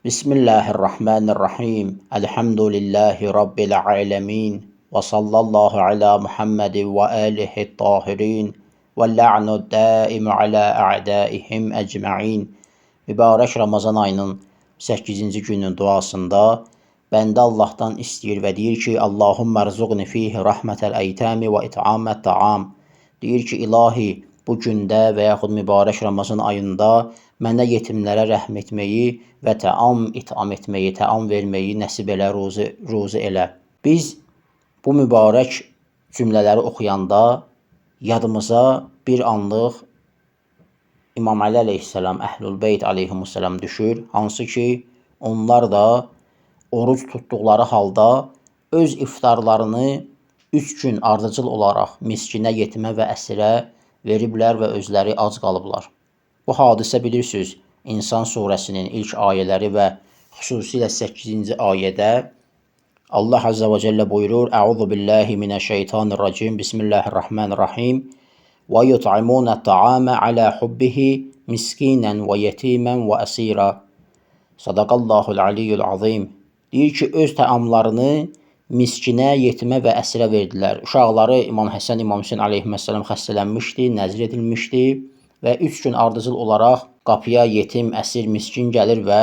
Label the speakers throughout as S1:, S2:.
S1: Bismillahirrahmanirrahim. Elhamdülillahi Rabbil alemin. Ve sallallahu ala Muhammedin ve alihi tahirin. Ve la'nu daimu ala a'daihim ecma'in. Mübarək Ramazan ayının 8-ci günün duasında bəndə Allahdan istəyir və deyir ki, Allahumma rzuqni fihi rahmetəl eytami və it'amət ta'am. Deyir ki, ilahi, bu gündə və yaxud mübarək Ramazan ayında mənə yetimlərə rəhm etməyi və it'am etməyi, təam verməyi nəsib elə, ruzi elə. Biz bu mübarək cümlələri oxuyanda yadımıza bir anlıq İmam Əli əleyhissalam, Əhlülbeyt əleyhissalam düşür, hansı ki, onlar da oruc tutduqları halda öz iftarlarını 3 gün ardıcıl olaraq miskinə, yetimə və əsirə veriblər və özləri ac qalıblar. Bu hadisə bilirsiniz, İnsan surəsinin ilk ayələri və xüsusilə 8-ci ayədə Allah Azze və Cəllə buyurur: Əuzu billahi minəşşeytanirracim. Bismillahirrahmanirrahim. Və yut'imuna ta'ama ala hubbihi miskinan və yetiman və əsira. Sadaqallahul aliyyul azim. Deyir ki, öz təamlarını miskinə, yetimə və əsirə verdilər. Uşaqları İmam Həsən, İmam Hüseyn əleyhissalam xəstələnmişdi, nəzr edilmişdi və 3 gün ardıcıl olaraq qapıya yetim, əsir, miskin gəlir və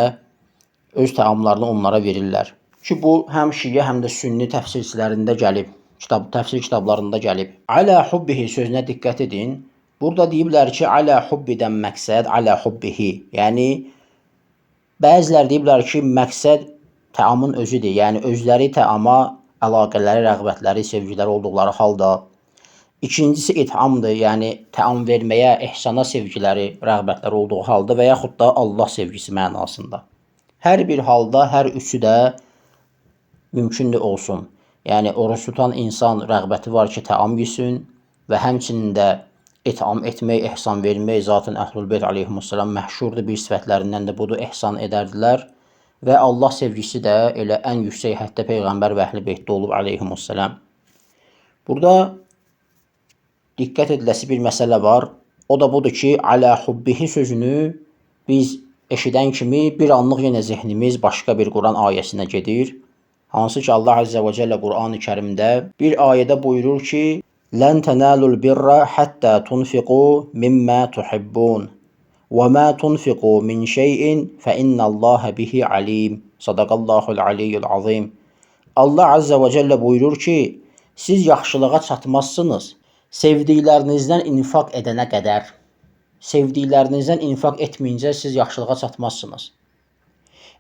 S1: öz təamlarını onlara verirlər. Ki bu həm şiə, həm də sünni təfsirçilərində gəlib, təfsir kitablarında gəlib. Alə hubbihi sözünə diqqət edin. Burada deyiblər ki, alə hubbidən məqsəd alə hubbihi. Yəni bəzilər deyiblər ki, məqsəd təamın özüdür. Yəni özləri təama əlaqələri, rəğbətləri, sevgiləri olduqları halda. İkincisi ithamdır, yəni təam verməyə, ehsana sevgiləri, rəğbətləri olduğu halda və yaxud da Allah sevgisi mənasında. Hər bir halda hər üçü də mümkündür olsun. Yəni oruç tutan insan rəğbəti var ki, təam yesin və həmçinin də itham etmək, ehsan vermək, zaten Əhlülbeyt əleyhissalam məşhurdur, bir sifətlərindən də budur, ehsan edərdilər və Allah sevgisi də elə ən yüksək həddə Peyğəmbər və Əhlülbeytdə olub əleyhissalam. Burada diqqət ediləsi bir məsələ var. O da budur ki, alə hubbihi sözünü biz eşidən kimi bir anlıq yenə zehnimiz başqa bir Quran ayəsinə gedir. Hansı ki, Allah Azze və Cəllə Qur'an-ı Kərimdə bir ayədə buyurur ki, Lən tənəlul birra həttə tunfiqu mimmə tuhibbun və mə tunfiqu min şeyin fə innəlləhə bihi alim. Sadaqallahul aliyyul azim. Allah Azze və Cəllə buyurur ki, siz yaxşılığa çatmazsınız sevdiklərinizdən infaq edənə qədər. Sevdiklərinizdən infaq etməyincə siz yaxşılığa çatmazsınız.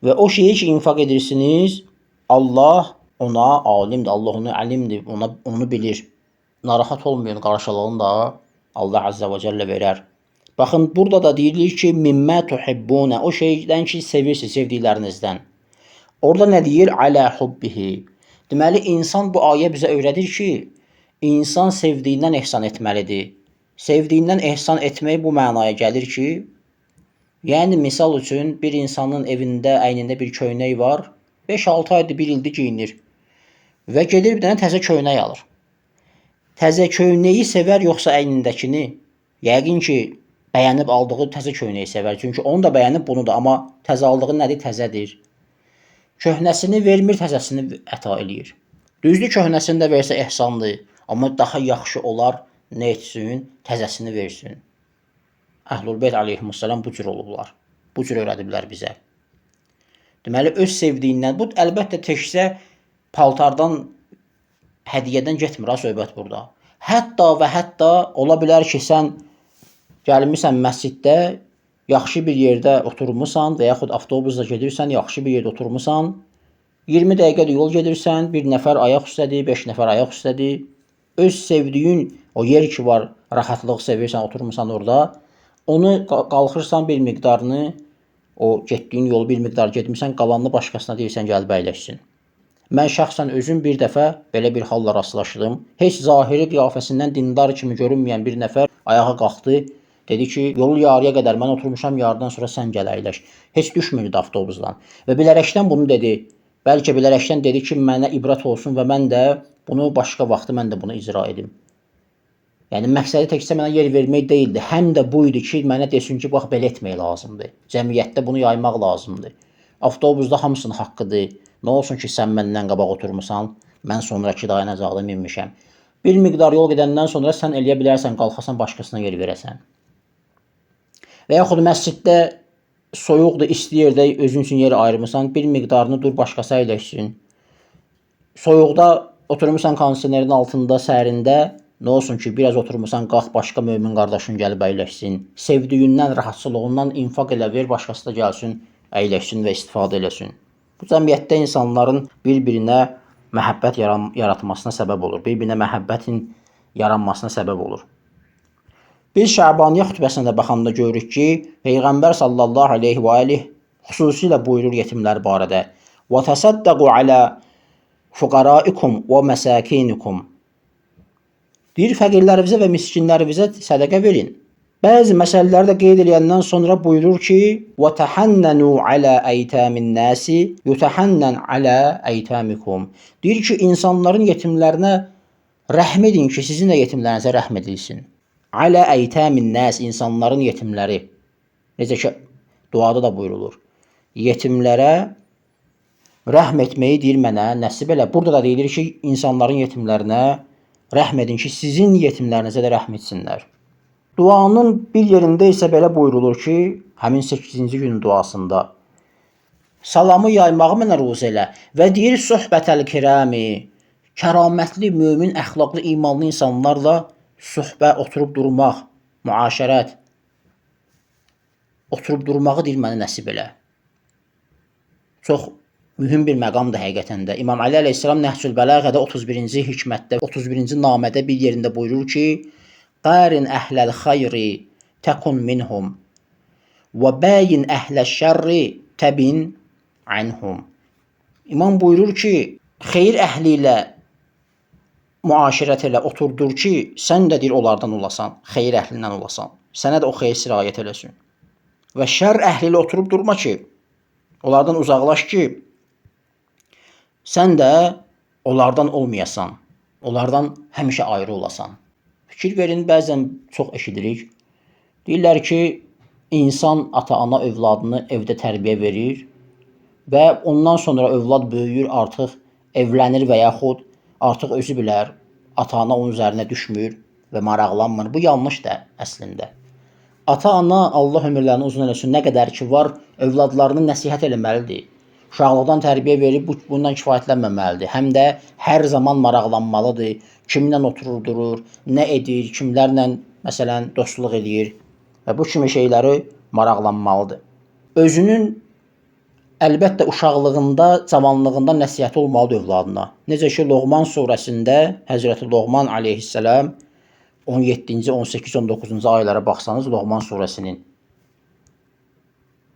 S1: Və o şeyi ki, infaq edirsiniz, Allah ona alimdir, Allah onu əlimdir, onu bilir. Narahat olmayın, qarşılığını da Allah Azze və Cəllə verər. Baxın, burada da deyilir ki, mimmə tuhibbunə, o şeydən ki, sevirsiniz, sevdiklərinizdən. Orada nə deyir? Alə hubbihi. Deməli, insan bu ayə bizə öyrədir ki, insan sevdiyindən ehsan etməlidir. Sevdiyindən ehsan etmək bu mənaya gəlir ki, yəni misal üçün bir insanın evində, əynində bir köynək var, 5-6 aydır, 1 ildir geyinir və gedir bir dənə təzə köynək alır. Təzə köynəyi sevər yoxsa əynindəkini? Yəqin ki, bəyənib aldığı təzə köynəyi sevər. Çünki onu da bəyənib bunu da, amma təzə aldığı nədir? Təzədir. Köhnəsini vermir, təzəsini əta eləyir. Düzdür, köhnəsini də versə ehsandır, amma daha yaxşı olar nə etsin? Təzəsini versin. Əhlülbeyt əleyhissalam bu cür olublar. Bu cür öyrədiblər bizə. Deməli, öz sevdiyindən, bu əlbəttə təkcə paltardan, hədiyyədən getmir ha söhbət burada. Hətta və hətta ola bilər ki, sən gəlmirsən məsciddə, yaxşı bir yerdə oturmusan və yaxud avtobusda gedirsən, yaxşı bir yerdə oturmusan, 20 dəqiqə yol gedirsən, bir nəfər ayaq üstədir, 5 nəfər ayaq üstədir. Öz sevdiyin o yer ki var, rahatlıq sevirsən, oturmusan orada, onu qalxırsan bir miqdarını, o getdiyin yolu bir miqdar getmirsən, qalanını başqasına deyirsən, gəlib əyləşsin. Mən şəxsən özüm bir dəfə belə bir halla rastlaşdım. Heç zahiri qiyafəsindən dindar kimi görünməyən bir nəfər ayağa qalxdı. Dedi ki, yolu yarıya qədər mən oturmuşam, yarıdan sonra sən gəl əyləş. Heç düşmürdü avtobusdan. Və bilərəkdən bunu dedi. Bəlkə bilərəkdən dedi ki, mənə ibrət olsun və mən də bunu başqa vaxtı mən də bunu icra edim. Yəni məqsədi təkcə mənə yer vermək deyildi. Həm də bu idi ki, mənə desin ki, bax belə etmək lazımdır. Cəmiyyətdə bunu yaymaq lazımdır. Avtobusda hamısının haqqıdır. Nə olsun ki, sən məndən qabaq oturmusan, mən sonrakı dayanacaqda minmişəm. Bir miqdar yol gedəndən sonra sən eləyə bilərsən, qalxasan başqasına yer verəsən. Və yaxud məsciddə soyuqdur, isti yerdə özün üçün yer ayırmısan, bir miqdarını dur başqası əyləşsin. Soyuqda oturmusan kondisionerin altında, sərində, nə olsun ki, biraz oturmusan, qalx başqa mömin qardaşın gəlib əyləşsin. Sevdiyindən, rahatçılığından infaq elə ver, başqası da gəlsin, əyləşsin və istifadə eləsin. Bu cəmiyyətdə insanların bir-birinə məhəbbət yaratmasına səbəb olur. Bir-birinə məhəbbətin yaranmasına səbəb olur. Biz Şəbaniyyə xütbəsində baxanda görürük ki, Peyğəmbər sallallahu aleyhi və aleyh xüsusilə buyurur yetimlər barədə. وَتَصَدَّقُوا عَلَى فُقَرَائِكُمْ وَمَسَاكِنِكُمْ Deyir, fəqirlərinizə və miskinlərinizə sədəqə verin. Bəzi məsələləri də qeyd edəndən sonra buyurur ki, وَتَحَنَّنُوا عَلَى أَيْتَامِ النَّاسِ يُتَحَنَّنْ عَلَى أَيْتَامِكُمْ Deyir ki, insanların yetimlərinə rəhm edin ki, sizin də yetimlərinizə rəhm edilsin. Alə əytəmin nəs, insanların yetimləri. Necə ki, duada da buyurulur. Yetimlərə rəhm etməyi deyir mənə, nəsib elə. Burada da deyilir ki, insanların yetimlərinə rəhm edin ki, sizin yetimlərinizə də rəhm etsinlər. Duanın bir yerində isə belə buyurulur ki, həmin 8-ci günün duasında, salamı yaymağı mənə ruz elə və deyir, söhbətəl kirəmi, kəramətli, mömin, əxlaqlı, imanlı insanlarla söhbət, oturub durmaq, müaşərət, oturub durmağı deyir mənə nəsib elə. Çox mühüm bir məqamdır həqiqətən də. İmam Ali əleyhissalam Nəhcül Bələğədə 31-ci hikmətdə, 31-ci namədə bir yerində buyurur ki, Qərin əhləl xayri təkun minhum və bəyin əhləl şərri təbin anhum. İmam buyurur ki, xeyir əhli ilə müaşirət elə, oturdur ki, sən də deyir onlardan olasan, xeyir əhlindən olasan. Sənə də o xeyir sirayət eləsin. Və şər əhli ilə oturub durma ki, onlardan uzaqlaş ki, sən də onlardan olmayasan, onlardan həmişə ayrı olasan. Fikir verin, bəzən çox eşidirik. Deyirlər ki, insan ata-ana övladını evdə tərbiyə verir və ondan sonra övlad böyüyür, artıq evlənir və yaxud artıq özü bilər, ata-ana onun üzərinə düşmür və maraqlanmır. Bu yanlışdır əslində. Ata-ana, Allah ömürlərini uzun eləsin, nə qədər ki var, övladlarını nəsihət eləməlidir. Uşaqlıqdan tərbiyə verib bundan kifayətlənməməlidir. Həm də hər zaman maraqlanmalıdır. Kimlə oturur durur, nə edir, kimlərlə məsələn dostluq edir və bu kimi şeyləri maraqlanmalıdır. Özünün əlbəttə uşaqlığında, cavanlığında nəsihəti olmalıdır övladına. Necə ki, Loğman surəsində Həzrəti Loğman aleyhissalam 17-ci, 18, 19-cu aylara baxsanız Loğman surəsinin.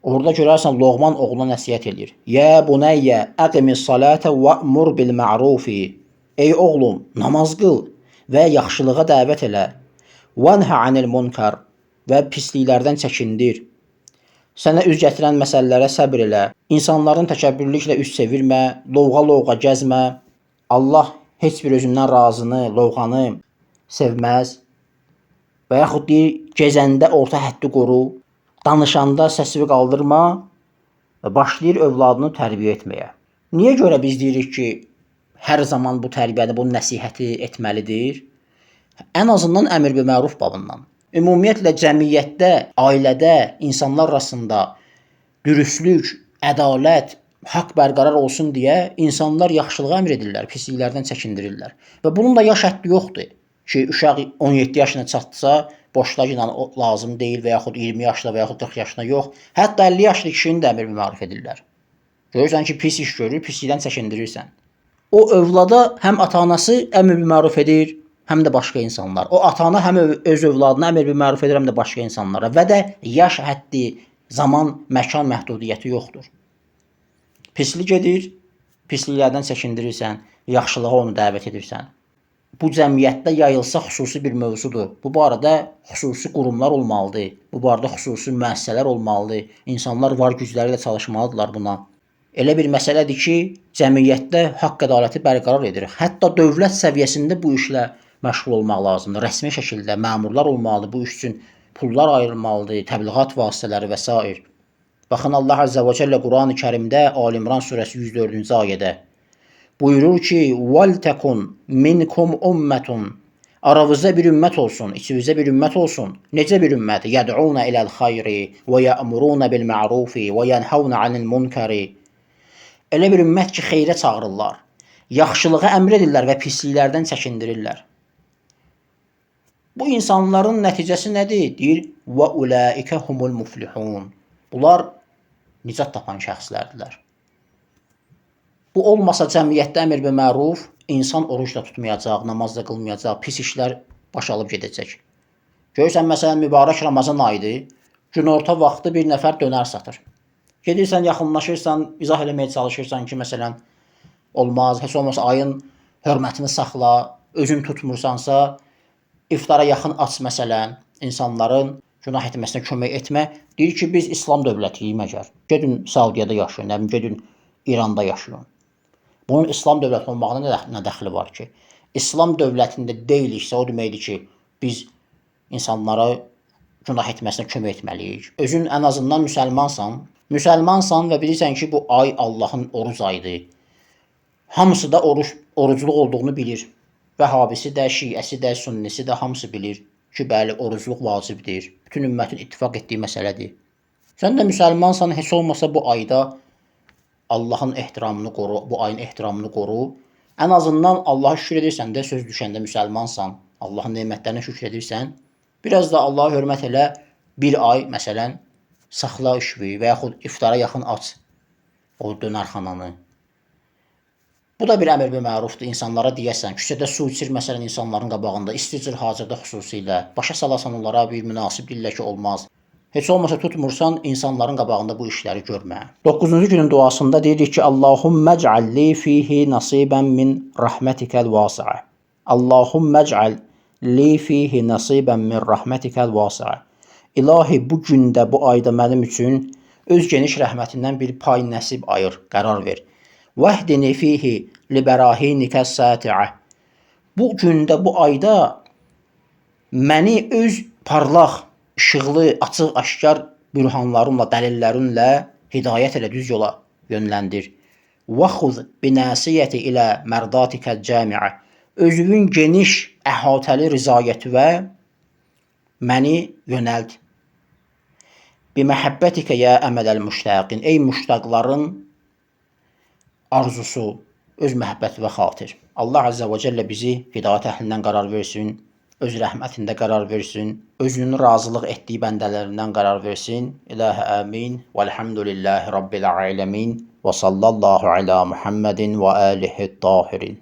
S1: Orada görərsən Loğman oğluna nəsihət edir. Yə bunəyyə əqimis salətə və'mur bil ma'rufi. Ey oğlum, namaz qıl və yaxşılığa dəvət elə. Vənhə anil munkar və pisliklərdən çəkindir. Sənə üz gətirən məsələlərə səbr elə. İnsanların təkəbbürlüklə üz çevirmə, lovğa-lovğa gəzmə. Allah heç bir özündən razını, lovğanı sevməz. Və yaxud deyir, gezəndə orta həddi qoru, danışanda səsini qaldırma və başlayır övladını tərbiyə etməyə. Niyə görə biz deyirik ki, hər zaman bu tərbiyəni, bu nəsihəti etməlidir? Ən azından əmr bi məruf babından. Ümumiyyətlə cəmiyyətdə, ailədə, insanlar arasında dürüstlük, ədalət, haqq bərqərar olsun deyə insanlar yaxşılığa əmr edirlər, pisliklərdən çəkindirirlər. Və bunun da yaş həddi yoxdur ki, uşaq 17 yaşına çatdısa, boşluqla lazım deyil və yaxud 20 yaşda və yaxud 40 yaşında yox. Hətta 50 yaşlı kişini də əmr bi məruf edirlər. Görürsən ki, pis iş görür, pislikdən çəkindirirsən. O övlada həm ata-anası əmr bi məruf edir, həm də başqa insanlar. O ata-ana həm öz övladına əmr bi məruf edir, həm də başqa insanlara. Və də yaş həddi, zaman, məkan məhdudiyyəti yoxdur. Pislik edir, pisliklərdən çəkindirirsən, yaxşılığa onu dəvət edirsən. Bu cəmiyyətdə yayılsa xüsusi bir mövzudur. Bu barədə xüsusi qurumlar olmalıdır. Bu barədə xüsusi müəssisələr olmalıdır. İnsanlar var gücləri ilə çalışmalıdırlar buna. Elə bir məsələdir ki, cəmiyyətdə haqq ədaləti bərqərar edir. Hətta dövlət səviyyəsində bu işlə məşğul olmaq lazımdır. Rəsmi şəkildə məmurlar olmalıdır, bu iş üçün pullar ayrılmalıdır, təbliğat vasitələri və s. Baxın, Allah Azza və Cəllə Quran-ı Kərimdə Ali-İmran surəsi 104-cü ayədə buyurur ki: "Vəl-tekun minkum ummetun." Aranızda bir ümmət olsun, içinizdə bir ümmət olsun. Necə bir ümmət? Yəd'una iləl xayri və ya'muruna bil ma'rufi və yenhauna anil munkari. Elə bir ümmət ki, xeyrə çağırırlar, yaxşılığa əmr edirlər və pisliklərdən çəkindirirlər. Bu insanların nəticəsi nədir? Deyir: "Və ulaikə humul muflihun." Bunlar nicat tapan şəxslərdirlər. Bu olmasa cəmiyyətdə əmr bil məruf, insan oruc da tutmayacaq, namaz da qılmayacaq, pis işlər baş alıb gedəcək. Görürsən, məsələn, mübarək Ramazan ayıdır, günorta vaxtı bir nəfər dönər satır. Gedirsən, yaxınlaşırsan, izah eləməyə çalışırsan ki, məsələn, olmaz, heç olmasa ayın hörmətini saxla, özün tutmursansa, iftara yaxın aç məsələn, insanların günah etməsinə kömək etmə. Deyir ki, biz İslam dövlətiyik məgər. Gedin Saudiyada yaşayın, nəbim, gedin İranda yaşayın. Bunun İslam dövləti olmağına nə dəxli var ki? İslam dövlətində deyiliksə, o deməkdir ki, biz insanlara günah etməsinə kömək etməliyik. Özün ən azından müsəlmansan və bilirsən ki, bu ay Allahın oruc ayıdır. Hamısı da orucluq olduğunu bilir. Vəhabisi də, şiəsi də, sünnisi də hamısı bilir ki, bəli, orucluq vacibdir. Bütün ümmətin ittifaq etdiyi məsələdir. Sən də müsəlmansan, heç olmasa bu ayda Allahın ehtiramını qoru, bu ayın ehtiramını qoru. Ən azından Allaha şükür edirsən də, söz düşəndə müsəlmansan, Allahın nemətlərinə şükür edirsən. Biraz da Allaha hörmət elə, bir ay məsələn saxla işvi və yaxud iftara yaxın aç o dönərxananı. Bu da bir əmr bil mərufdur, insanlara deyəsən, küçədə su içir məsələn insanların qabağında, isticir hacədə xüsusilə, başa salasan onlara bir münasib dillə ki, olmaz. Heç olmasa tutmursan, insanların qabağında bu işləri görmə. 9-cu günün duasında deyirik ki, Allahummə ec'al li fihi nasibən min rahmətikəl vasi'ə. Allahummə ec'al li fihi nasibən min rahmətikəl vasi'ə. İlahi, bu gündə, bu ayda mənim üçün öz geniş rəhmətindən bir pay nəsib ayır, qərar ver. Vəhdini fihi liberahinikə səti'ə. Bu gündə, bu ayda məni öz parlaq, işıqlı, açıq, aşkar bürhanlarınla, dəlillərinlə hidayət elə, düz yola yönləndir. وَخُذْ بِنَاسِيَةِ إِلَى مَرْضَاتِكَ الْجَامِعَةِ. Özünün geniş, əhatəli rizayətivə məni yönəld. بِمَحَبَّتِكَ يَا أَمَدَ الْمُشْتَاقِينَ. Ey müştaqların arzusu, öz məhəbbətivə xatir. Allah Azza və Cəllə bizi hidayət əhlindən qərar versin, öz rəhmətində qərar versin, özünün razılıq etdiyi bəndələrindən qərar versin. İlahə əmin. Vəlhamdülillahi Rabbil aləmin. Və sallallahu alə Muhammedin və alihi tahirin.